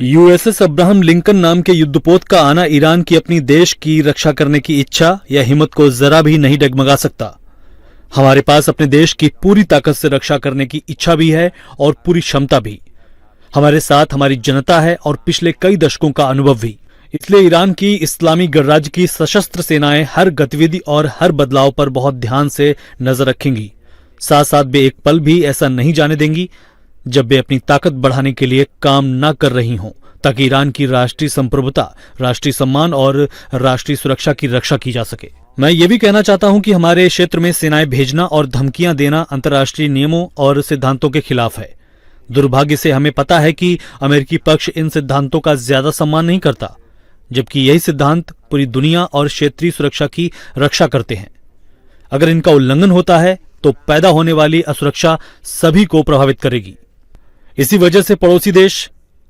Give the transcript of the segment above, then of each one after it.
USS Abraham Lincoln नाम के युद्धपोत का आना ईरान की अपनी देश की रक्षा करने की इच्छा या हिम्मत को जरा भी नहीं डगमगा सकता। हमारे पास अपने देश की पूरी ताकत से रक्षा करने की इच्छा भी है और पूरी क्षमता भी। हमारे साथ हमारी जनता है और पिछले कई दशकों का अनुभव भी। इसलिए ईरान की इस्लामी गणराज्य की सशस्त्र सेनाएं हर गतिविधि और हर बदलाव पर बहुत ध्यान से नजर रखेंगी। साथ साथ वे एक पल भी ऐसा नहीं जाने देंगी जब वे अपनी ताकत बढ़ाने के लिए काम न कर रही हों, ताकि ईरान की राष्ट्रीय संप्रभुता, राष्ट्रीय सम्मान और राष्ट्रीय सुरक्षा की रक्षा की जा सके। मैं ये भी कहना चाहता हूं कि हमारे क्षेत्र में सेनाएं भेजना और धमकियां देना अंतर्राष्ट्रीय नियमों और सिद्धांतों के खिलाफ है। दुर्भाग्य से हमें पता है कि अमेरिकी पक्ष इन सिद्धांतों का ज्यादा सम्मान नहीं करता, जबकि यही सिद्धांत पूरी दुनिया और क्षेत्रीय सुरक्षा की रक्षा करते हैं। अगर इनका उल्लंघन होता है तो पैदा होने वाली असुरक्षा सभी को प्रभावित करेगी। इसी वजह से पड़ोसी देश,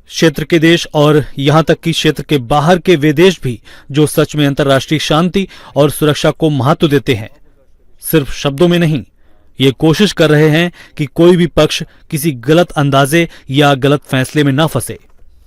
क्षेत्र के देश और यहां तक कि क्षेत्र के बाहर के वे देश भी जो सच में अंतर्राष्ट्रीय शांति और सुरक्षा को महत्व देते हैं, सिर्फ शब्दों में नहीं, ये कोशिश कर रहे हैं कि कोई भी पक्ष किसी गलत अंदाजे या गलत फैसले में न फंसे।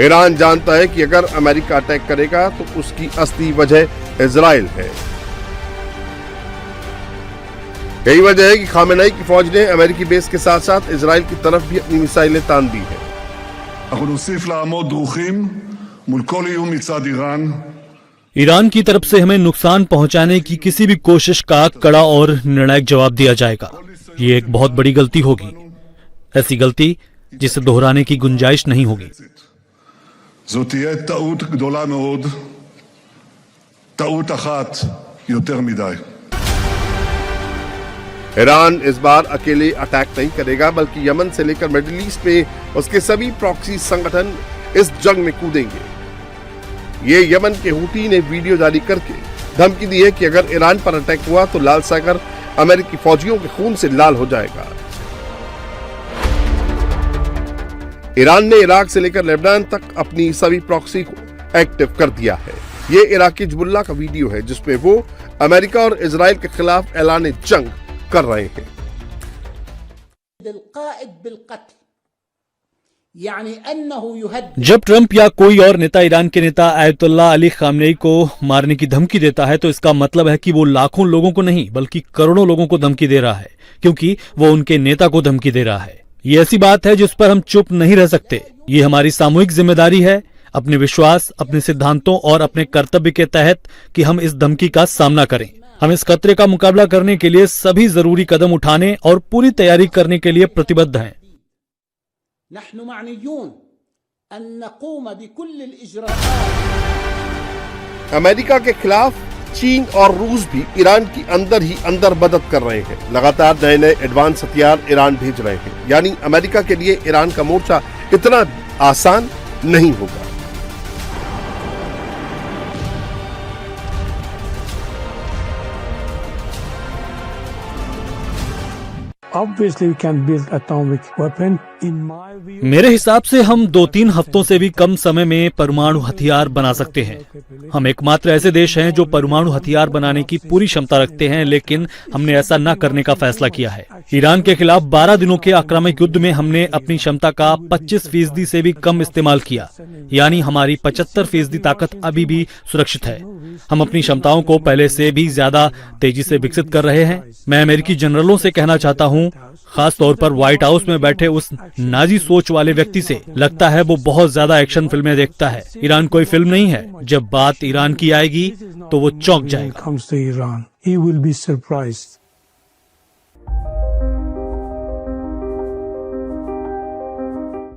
ईरान जानता है कि अगर अमेरिका अटैक करेगा तो उसकी असली वजह इजराइल है। यही वजह है कि खामेनेई की फौज ने अमेरिकी बेस के साथ साथ इजराइल की तरफ भी अपनी मिसाइलें तान दी हैं। ईरान की तरफ से हमें नुकसान पहुंचाने की किसी भी कोशिश का कड़ा और निर्णायक जवाब दिया जाएगा। ये एक बहुत बड़ी गलती होगी, ऐसी गलती जिसे दोहराने की गुंजाइश नहीं होगी। זו תהיה טעות גדולה מאוד, טעות אחת יותר מדי। ईरान इस बार अकेले अटैक नहीं करेगा, बल्कि यमन से लेकर मिडिल ईस्ट में उसके सभी प्रॉक्सी संगठन इस जंग में कूदेंगे। ये यमन के हूती ने वीडियो जारी करके धमकी दी है कि अगर ईरान पर अटैक हुआ तो लाल सागर अमेरिकी फौजियों के खून से लाल हो जाएगा। ईरान ने इराक से लेकर लेबनान तक अपनी सभी प्रॉक्सी को एक्टिव कर दिया है। ये इराकी हिजबुल्लाह का वीडियो है जिसमें वो अमेरिका और इजराइल के खिलाफ ऐलान जंग कर रहे हैं। जब ट्रंप या कोई और नेता ईरान के नेता आयतुल्लाह अली खामनेई को मारने की धमकी देता है तो इसका मतलब है कि वो लाखों लोगों को नहीं बल्कि करोड़ों लोगों को धमकी दे रहा है, क्योंकि वो उनके नेता को धमकी दे रहा है। ये ऐसी बात है जिस पर हम चुप नहीं रह सकते। ये हमारी सामूहिक जिम्मेदारी है, अपने विश्वास, अपने सिद्धांतों और अपने कर्तव्य के तहत कि हम इस धमकी का सामना करें। हम इस खतरे का मुकाबला करने के लिए सभी जरूरी कदम उठाने और पूरी तैयारी करने के लिए प्रतिबद्ध हैं। अमेरिका के खिलाफ चीन और रूस भी ईरान की अंदर ही अंदर मदद कर रहे हैं। लगातार नए नए एडवांस हथियार ईरान भेज रहे हैं। यानी अमेरिका के लिए ईरान का मोर्चा इतना आसान नहीं होगा। Obviously, we can build atomic weapon. In my view, मेरे हिसाब से हम 2-3 हफ्तों से भी कम समय में परमाणु हथियार बना सकते हैं। हम एकमात्र ऐसे देश हैं जो परमाणु हथियार बनाने की पूरी क्षमता रखते हैं, लेकिन हमने ऐसा न करने का फैसला किया है। ईरान के खिलाफ 12 दिनों के आक्रामक युद्ध में हमने अपनी क्षमता का 25% से भी कम इस्तेमाल किया, यानी हमारी 75% ताकत अभी भी सुरक्षित है। हम अपनी क्षमताओं को पहले से भी ज्यादा तेजी से विकसित कर रहे हैं। मैं अमेरिकी जनरलों से कहना चाहता हूं, खास तौर पर व्हाइट हाउस में बैठे उस नाजी सोच वाले व्यक्ति से, लगता है वो बहुत ज्यादा एक्शन फिल्में देखता है। ईरान कोई फिल्म नहीं है। जब बात ईरान की आएगी तो वो चौंक जाएगा।